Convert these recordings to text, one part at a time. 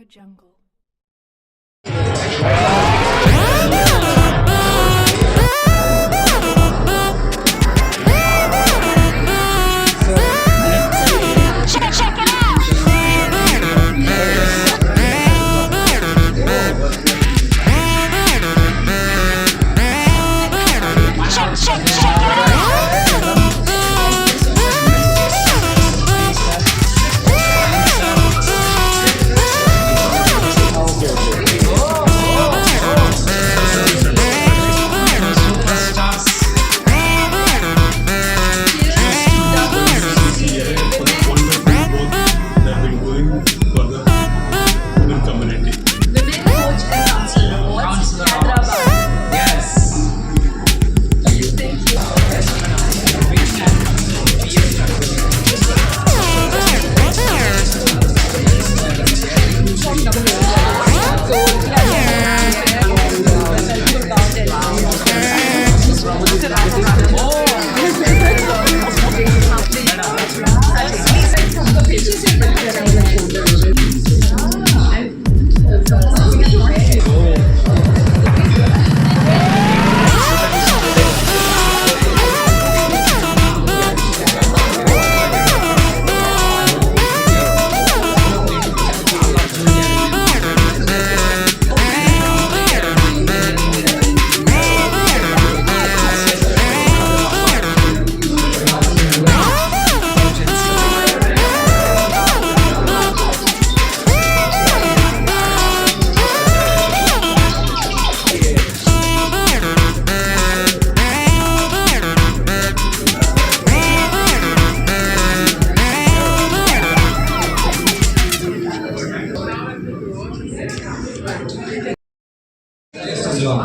Jungle.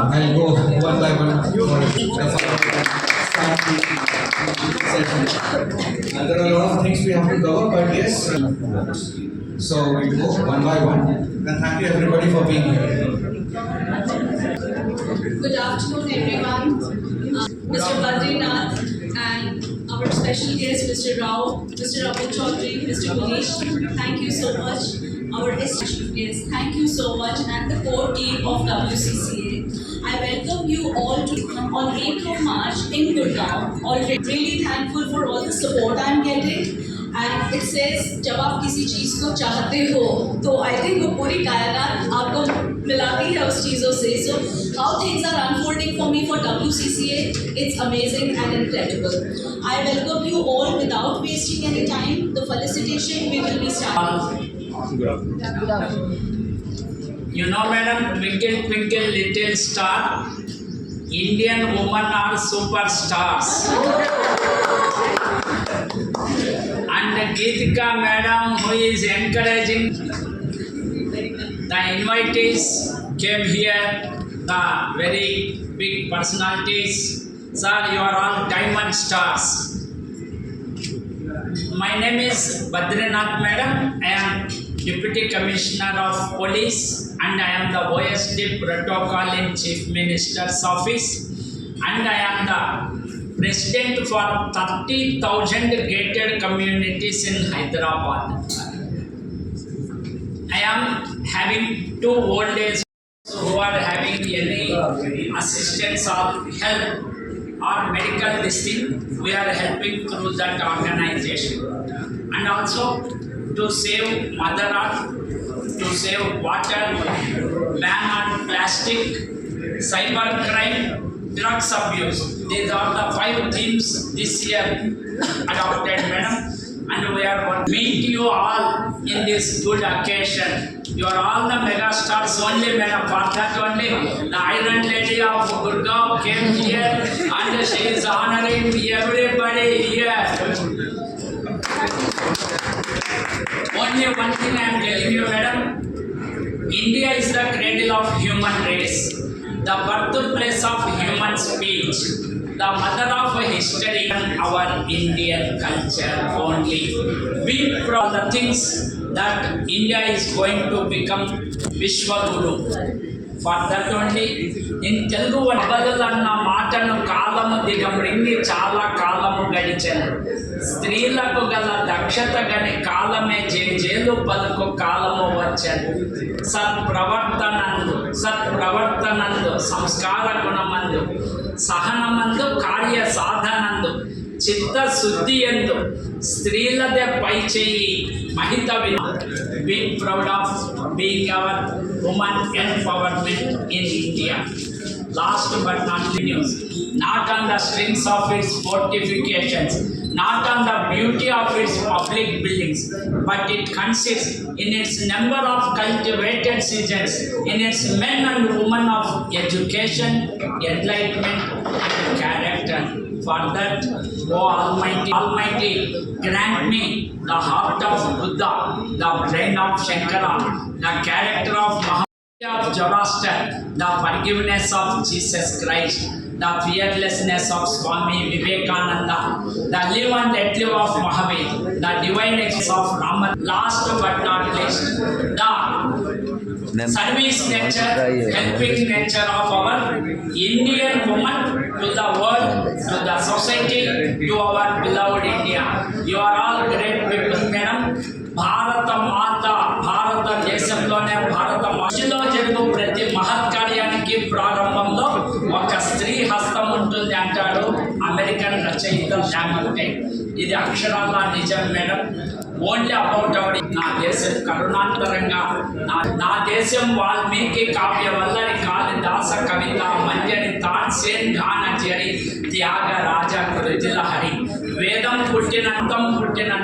I'll go one by one for there are a lot of things we have to cover, but yes. So we go one by one. Then thank you everybody for being here. Good afternoon, everyone. Mr. Badrinath and our special guest, Mr. Rao, Mr. Abhay Chaudhary, Mr. Manish, thank you so much. Our esteemed guests, thank you so much, and the core team of WCCA. I welcome you all to on 8th of March in Gurgaon. Already really thankful for all the support I'm getting. And it says जब आप किसी चीज़ को चाहते हो तो I think वो पूरी कायनात आपको मिलाती है उस चीज़ों से. So how things are unfolding for me for WCCA, it's amazing and incredible. I welcome you all without wasting any time. The felicitation we will be starting. You know, madam, twinkle, twinkle, little star, Indian women are superstars. And Geetika madam, who is encouraging the invitees, came here, the very big personalities. Sir, you are all diamond stars. My name is Badrinath madam. I am Deputy Commissioner of Police and I am the OSD Protocol in Chief Minister's Office and I am the President for 30,000 gated communities in Hyderabad. I am having 2 old age who are having any assistance or help or medical distinct. We are helping through that organization and also to save Mother Earth, to save water, ban on plastic, cyber crime, drugs abuse. These are the 5 themes this year adopted, madam. And we are meet you all in this good occasion. You are all the mega stars only, madam. For that only, the Iron Lady of Gurgaon came here and she is honoring everybody here. Only one thing I am telling you, madam. India is the cradle of human race, the birthplace of human speech, the mother of history and our Indian culture only. We proud the things that India is going to become Vishwa Guru. For that only, in Telugu బదులు అన్న మాటను కాలము దిగమృంగి చాలా కాలము గడిచెను. స్త్రీలకు గల దక్షత గని కాలమే జేజేలు పలుకు కాలము వచ్చెను. సత్ప్రవర్తనందు సంస్కార గుణమందు సహనమందు కార్య సాధనందు చిత్తశుద్ధి ఎందు స్త్రీలదే పై చెయ్యి మహిత being proud of being our women empowerment in India. Last but not least, not on the strength of its fortifications, not on the beauty of its public buildings, but it consists in its number of cultivated citizens, in its men and women of education, enlightenment, and character. For that, O Almighty, grant me the heart of Buddha, the brain of Shankara, the character of Mahatma of Zoroaster, the forgiveness of Jesus Christ, the fearlessness of Swami Vivekananda, the live and let live of Mahavir, the divine essence of Rama. Last but not least, the service nature, helping nature of our Indian woman to the world, to the society, to our beloved India. You are all great people, madam. భారత మాత భారతదేశంలోనే భారత మహిళలో జరిగే ప్రతి మహత్కార్యానికి ప్రారంభంలో ఒక స్త్రీ హస్తం ఉంటుంది అంటాడు అమెరికన్ రచయిత ల్యామర్టైన్. ఇది అక్షరాల నిజం మేడం. ఓన్లీ అబౌట్ అవర్ నా దేశం కరుణాంతరంగా నా దేశం వాల్మీకి కావ్య వల్లని కాళిదాస కవిత మంజరి తాన్సేన్ ఘాన జరి త్యాగ రాజ కృతిలహరి. వేదం పుట్టిన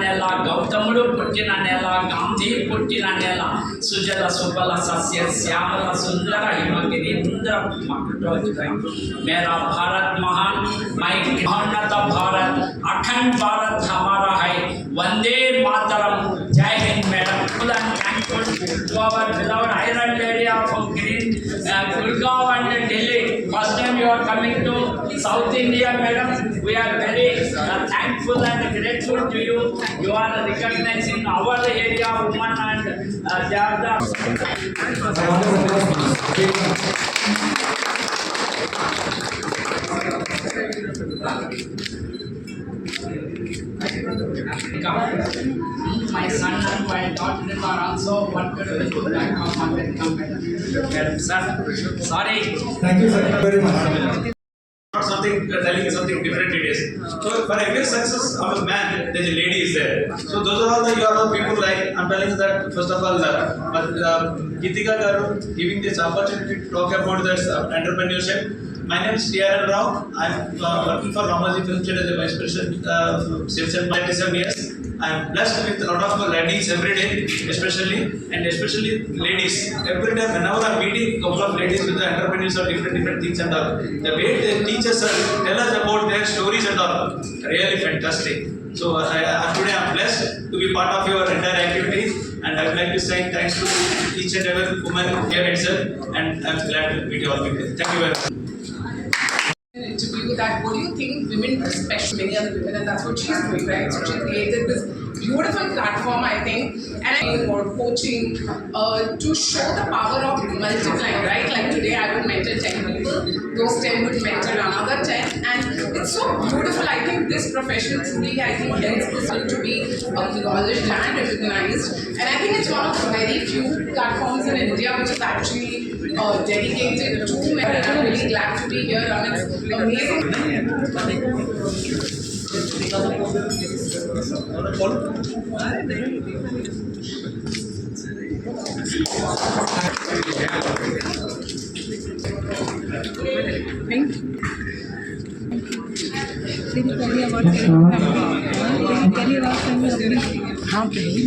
నెల, గౌతముడు పుట్టిన నెల, గాంధీ పుట్టిన నెల, సుజల సుబల సస్య శ్యామల సుందర హిమగిరీంద్ర మకుటోజ్వల. మేరా భారత్ మహాన్, మై మహోన్నత భారత్, అఖండ్ భారత్ హమారా హై. వందే మాతరం. జై Hind madam. Thankful to our beloved Iron Lady of Green, Gurgaon and Delhi. First time you are coming to South India, madam. We are very thankful and grateful to you. You are recognizing our area women and they are the. My son and my daughter are also worked with Bank of America. Madam, sir, sorry. Thank you, sir. Very much. Not something telling something different it is. So for every success of a man, there is a lady is there. So those are all the you are all people like I'm telling you that first of all, Gitika Garu giving this opportunity to talk about this entrepreneurship. My name is T.R.L. Rao. I'm working for Ramoji Film Center as a vice president since 27 years. I'm blessed with a lot of ladies every day, especially ladies. Every time whenever I'm meeting a couple of ladies with the entrepreneurs or different things and all, the way they teach us, tell us about their stories and all, really fantastic. So today I'm blessed to be part of your entire activity, and I would like to say thanks to each and every woman here itself, and I'm glad to meet you all people. Thank you very much. Interview that what do you think women do special many other women, and that's what she's doing, right? So she created this beautiful platform, I think, and I think more coaching to show the power of multiplying, right? Like today I would mentor 10 people, those 10 would mentor another 10, and it's so beautiful. I think this profession truly, I think, helps people to be acknowledged and recognized, and I think it's one of the very few platforms in India which is actually dedicated to men, and I'm really glad to be here. I mean, it's amazing. हाँ पहली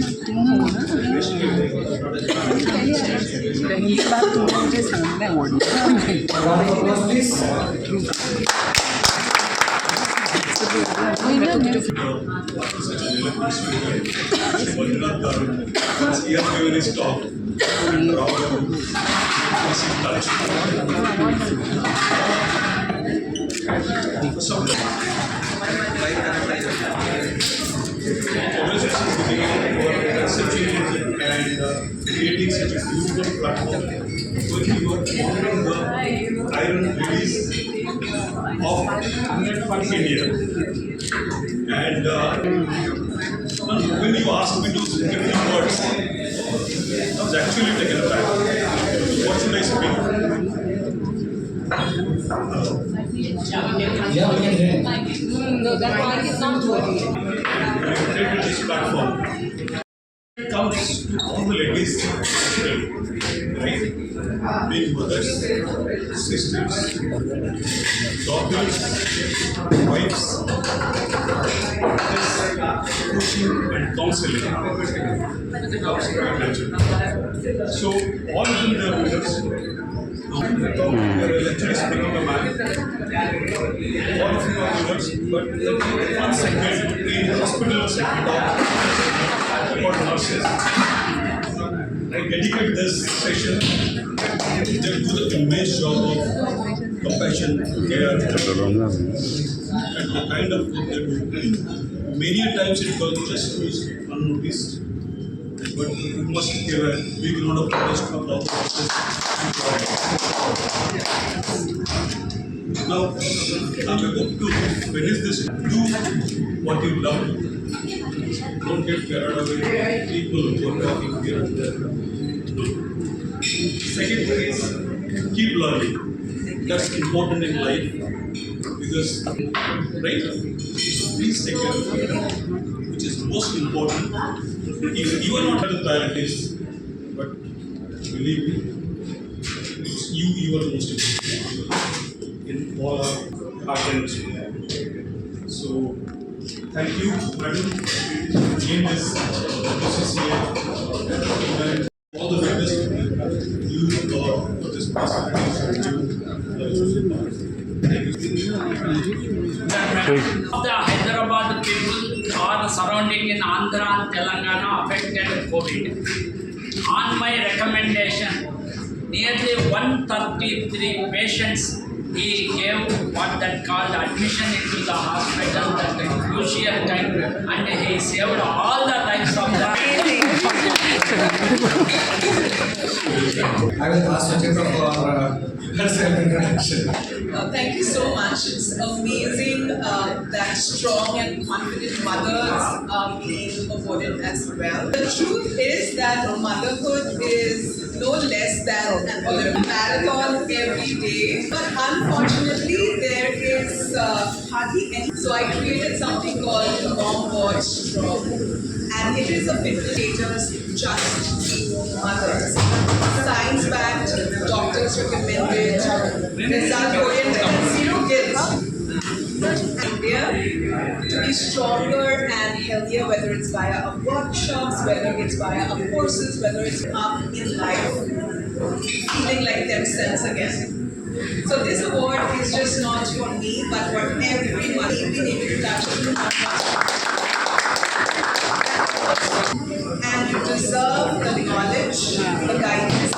बात तुम मुझे सामने Round of applause, please. And creating such a beautiful platform So you are honoring the iron ladies of India. And when you asked me to give the words, I was actually taken aback. What should I speak? Yeah, we can hear you. No, that mic is not working. I created this platform. It comes to all the ladies, right? Being mothers, sisters, daughters, wives, this coaching and counseling becomes very natural. So all of them are winners. Lecture is speaking a man. All of you are winners, but one segment in hospital segment about nurses. I dedicate this session to the immense job of compassion, care, and the kind of work they do. Many a times it goes just unnoticed, but you must give a big round of applause to all the nurses. Now, I'm about to finish this. Do what you love. Don't get carried away with people who are talking here and there. Second thing is keep learning. That's important in life because, right? So please take care of it, which is most important. You are not the priorities, but believe me, it's you are the most important in all our attempts. So thank you, madam. Name is WCCA. And all the witness you for this possibility. Thank you. The Hyderabad people or the surrounding in Andhra and Telangana affected COVID. On my recommendation, nearly 133 patients he gave what that called admission into the hospital at the crucial time, and he saved all the lives of the. I will ask Suchitra for her self-introduction. Thank you so much. It's amazing that strong and confident mothers are being awarded as well. The truth is that motherhood is no less than an Olympic marathon every day. But unfortunately, there is hardly any. So I created something called Mom Watch Strong. And it is a fitness caters just to mothers. Science-backed, doctors recommended, result-oriented, and zero guilt. India to be stronger and healthier, whether it's via our workshops, whether it's via our courses, whether it's up in life, feeling like themselves again. So this award is just not for me, but for everyone being able to touch it. And you deserve the knowledge, the guidance.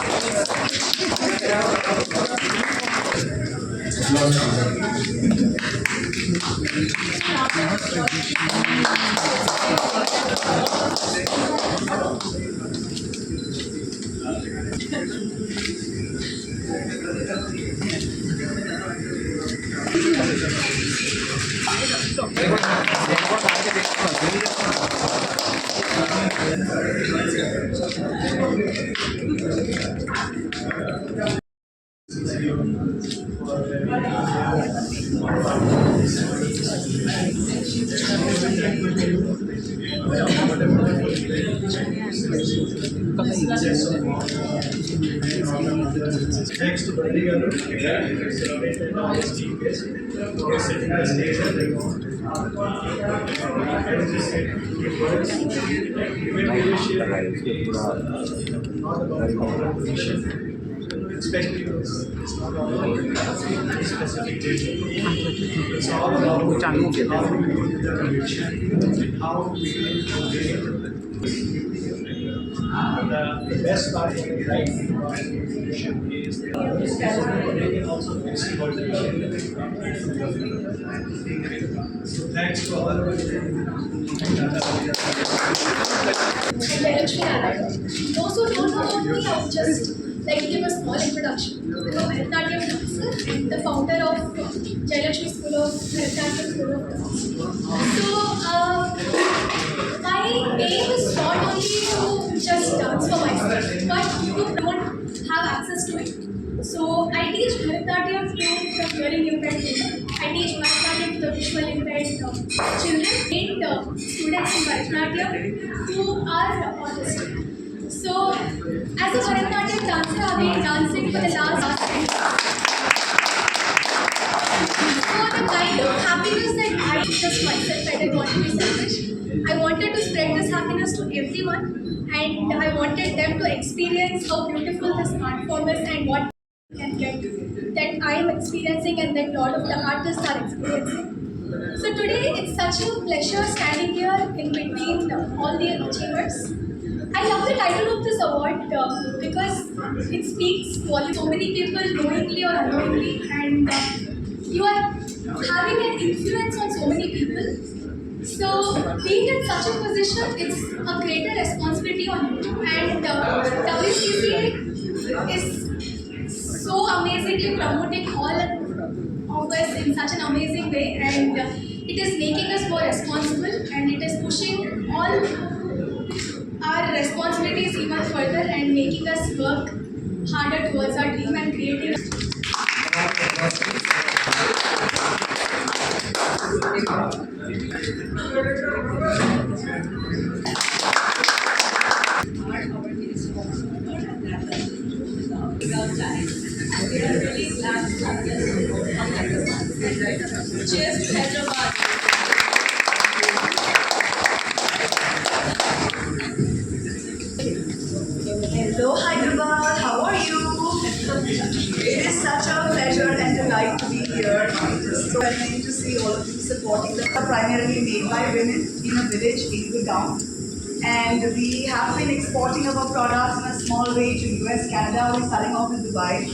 Thanks to Bharati Garu, for setting the stage and not about competition. Especially it's not all about specific data. It's all about how we do the conviction, how we the best part of the right information is they can also fix motivation. So thanks to all of you. Those who don't know about me, I'll just like to give a small introduction. I'm a Bharatanatyam dancer and the founder of Jayalakshmi School of Bharatanatyam School of Dance. So, my aim is not only to just dance for myself, but to promote, have access to it. So, I teach Bharatanatyam to the hearing impaired children. I teach Bharatanatyam to the visual impaired children and students in Bharatanatyam who are autistic. So, as a Bharatanatyam dancer, I've been dancing for the last 10 years. So, the kind of happiness that I just myself I didn't want to be selfish. I wanted to spread this happiness to everyone, and I wanted them to experience how beautiful this art form is and what can get that I am experiencing and that lot of the artists are experiencing. So today it's such a pleasure standing here in between all the achievers. I love the title of this award because it speaks volumes. So many people knowingly or unknowingly, and you are having an influence on so many people. So being in such a position, it's a greater responsibility on you. And WCCA is so amazingly promoting all of us in such an amazing way, and it is making us more responsible, and it is pushing all our responsibilities even further and making us work harder towards our dream and creating. Cheers to Hyderabad. Hello Hyderabad, how are you? It is such a pleasure and delight to be here. It is so amazing to see all of you supporting the primarily made by women in a village in the town. And we have been exporting our products in a small way to US, Canada. We're starting off in Dubai.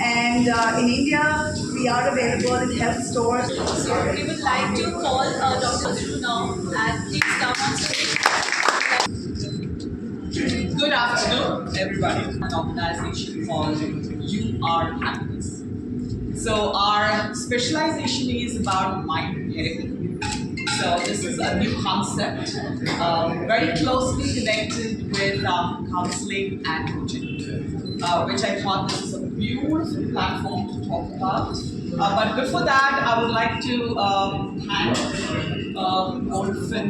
And in India, we are available in health stores. So we would like to call Dr. Dhru now and please come on stage. Good afternoon, everybody. An organization called You Are Happiness. So our specialization is about mind therapy. So this is a new concept, very closely connected with counseling and coaching, which I thought this is a beautiful platform to talk about. But before that, I would like to thank Goldfin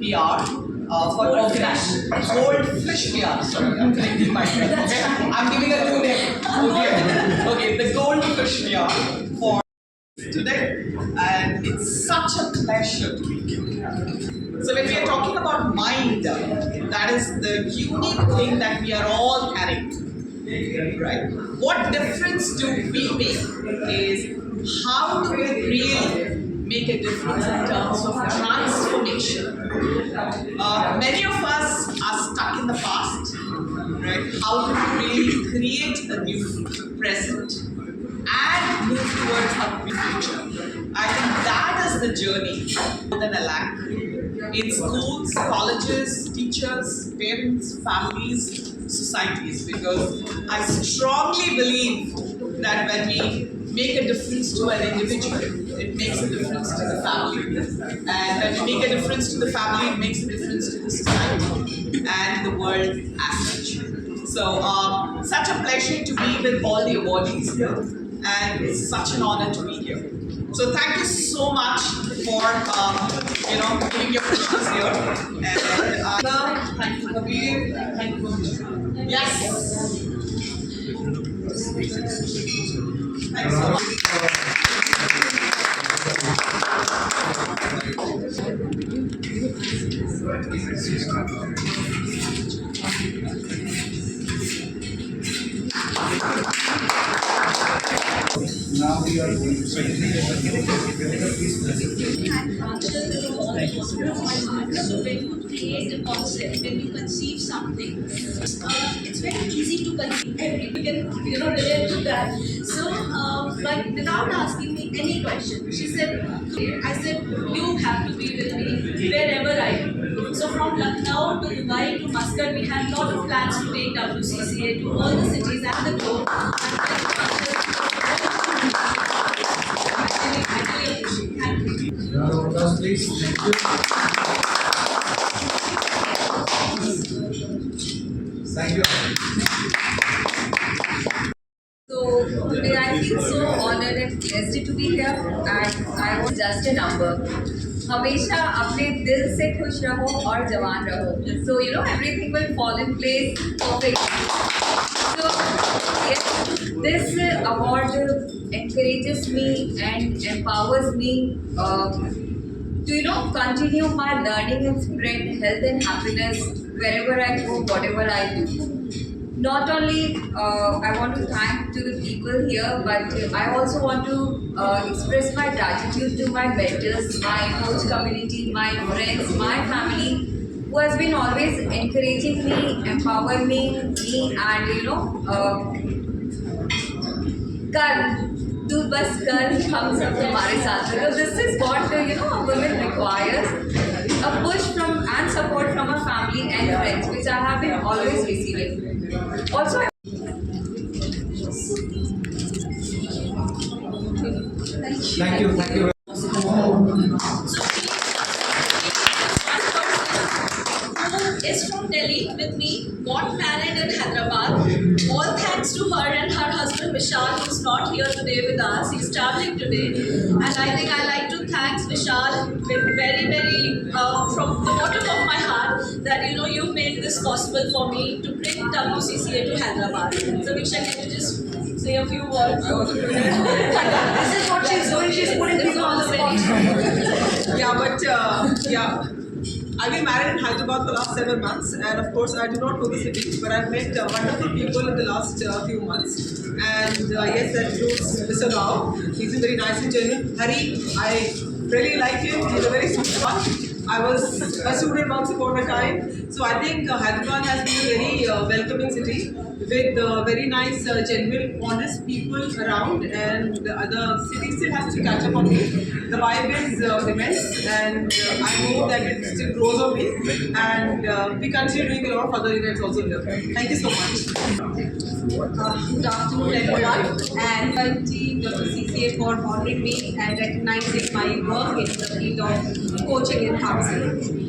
PR for organizing Goldfish PR. Sorry, I'm correcting myself. Okay, I'm giving a new name. Okay, the Goldfish PR for today, and it's such a pleasure to be here. So when we are talking about mind, that is the unique thing that we are all carrying, right? What difference do we make is how do we really make a difference in terms of transformation. Many of us are stuck in the past, right? How do we really create a new present and move towards a future? I think that is the journey more than a lack. In schools, colleges, teachers, parents, families, societies, because I strongly believe that when we make a difference to an individual, it makes a difference to the family. And when we make a difference to the family, it makes a difference to the society and the world as such. So, such a pleasure to be with all the awardees here, and it's such an honor to be here. So thank you so much for giving your questions here. And thank you, Kabir. Thank you. Yes. Thanks so much. Now we are going to say, please So when you create a concept, when you conceive something, it's very easy to conceive. Everybody can relate to that. So, but without asking me any question, she said, I said, you have to be with me wherever I am. So from from Lucknow to Dubai to Muscat, we had a lot of plans to take WCCA to all the cities and the globe. I really appreciate it. Thank you. Round of applause, please. Thank you. Thank you. So today I feel so honored and blessed to be here, and I was just a number. हमेशा अपने दिल से खुश रहो और जवान रहो. So you know everything will fall in place perfectly. So yes, this award encourages me and empowers me to continue my learning and spread health and happiness wherever I go, whatever I do. Not only I want to thank to the people here, but I also want to express my gratitude to my mentors, my coach community, my friends, my family, who has been always encouraging me, empowering me, and कर तू बस कर हम सब तुम्हारे साथ हैं. So this is what a woman requires, a push from and support from a family and friends, which I have been always receiving. Also, Thank you. Thank you. Is from Delhi with me, got married in Hyderabad. All thanks to her and her husband Vishal, who's not here today with us. He's traveling today. And I think I like to thank Vishal very, very from the bottom of my heart that you made this possible for me to bring WCCA to Hyderabad. So Viksha, can you just say a few words? This is what she's doing. She's putting people on the spot. Yeah, but yeah. I've been married in Hyderabad for the last 7 months, and of course I do not know the city, but I've met wonderful people in the last few months. And yes, that includes Mr. Rao. He's been very nice and genuine. Hari, I really like him. He's a very sweet one. I was a student once upon a time. So I think Hyderabad has been a very welcoming city with very nice, genuine, honest people around, and the city still has to catch up on me. The vibe is immense, and I know that it still grows on me, and we continue doing a lot of other events also here. Thank you so much. Good afternoon everyone, and thank you WCCA for honoring me and recognizing my work in the field of coaching and counseling.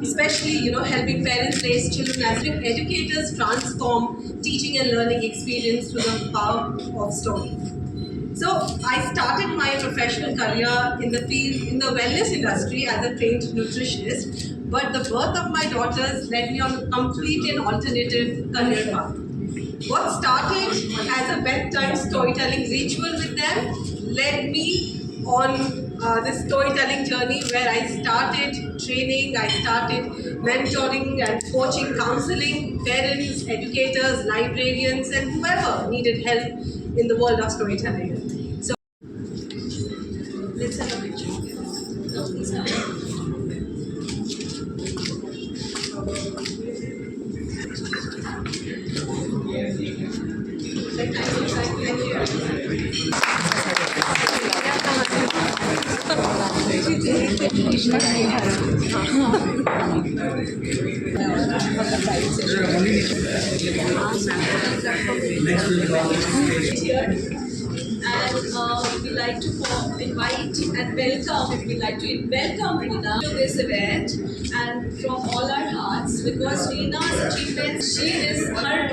Especially helping parents raise children as educators transform teaching and learning experience through the power of story. So I started my professional career in the wellness industry as a trained nutritionist, but the birth of my daughters led me on a complete and alternative career path. What started as a bedtime storytelling ritual with them led me on this storytelling journey where I started training, I started mentoring and coaching, counseling parents, educators, librarians, and whoever needed help in the world of storytelling. So let's have a picture. And we like to invite and welcome. We like to welcome Reena to this event, and from all our hearts, because Reena's achievements, she is her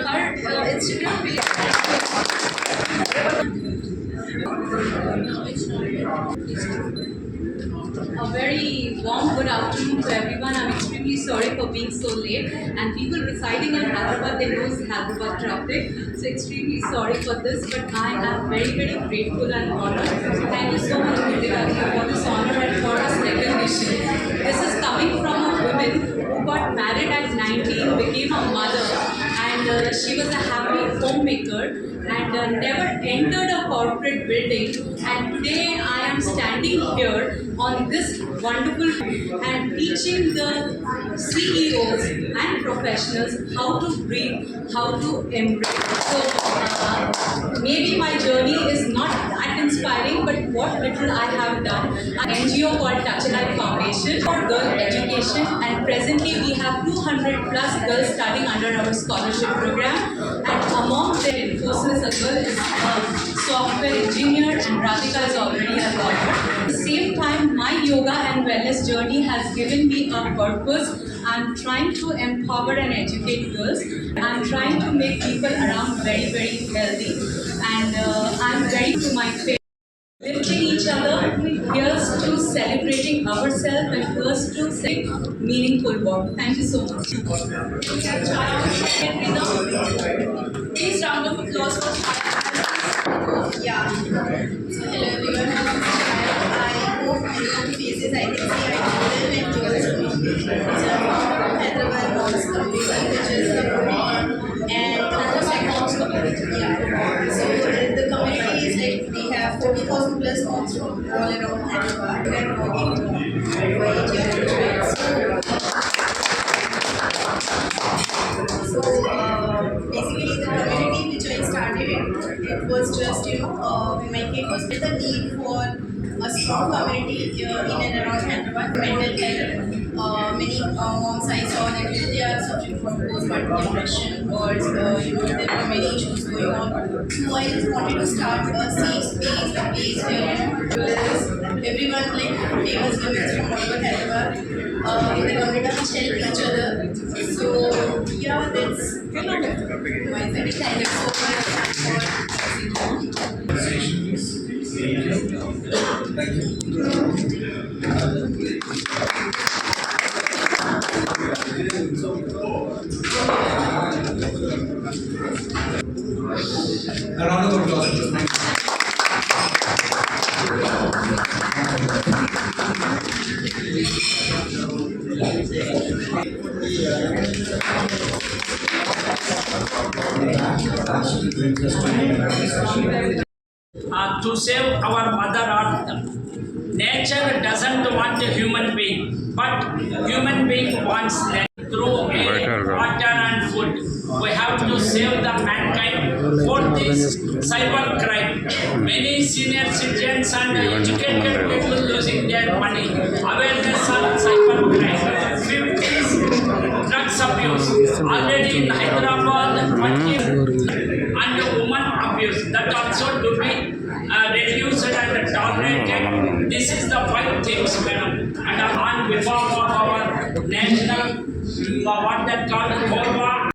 Instagram page. A very warm good afternoon to everyone. I'm extremely sorry for being so late, and people residing in Hyderabad, they know Hyderabad traffic, so extremely sorry for this, but I am very, very grateful and honored. Thank you so much, Kritika, for this honor and for this recognition. This is coming from a woman who got married at 19, became a mother, and she was a happy homemaker and never entered a corporate building, and today I am standing here on this wonderful and teaching the CEOs and professionals how to breathe, how to embrace. So Maybe my journey is not that inspiring, but what little I have done, an NGO called Touch a Life Foundation for girl education, and presently we have 200 plus girls studying under our scholarship program, and among them Infosys a girl is a software engineer and Radhika is already a lawyer. At the same time, my yoga and wellness journey has given me a purpose. I'm trying to empower and educate girls. I'm trying to make people around very, very healthy. And I'm very to my faith. Lifting each other, here's to celebrating ourselves and here's to say meaningful work. Thank you so much. Please round of applause for Shaya. Yeah. So hello everyone. I hope many of the faces I can see are children and girls. So I'm from Hyderabad Moms Community, which is and another moms community. Yeah. So the community is like we have 40,000 plus moms from all around Hyderabad. We are working for 8 years. So basically the community which I started it was just when my kid was with the need for a strong community in and around Hyderabad, mental health. Many moms I saw that they are suffering from postpartum depression or there were many issues going on. So I just wanted to start a safe space, a place where everyone like famous women from all over Hyderabad in the community help each other. So yeah, that's my very thank you so much A round of applause. Thank you. To save our Mother Earth. Nature doesn't want a human being, but human being wants nature. Through air, water and food, we have to save the mankind for this cyber crime. Many senior citizens and educated people losing their money. Awareness on cyber crime. 5th is drugs abuse. Already in Hyderabad, and woman abuse. That also to be reduced and tolerated. This is the 5 things, madam. And on behalf of our national, what that called,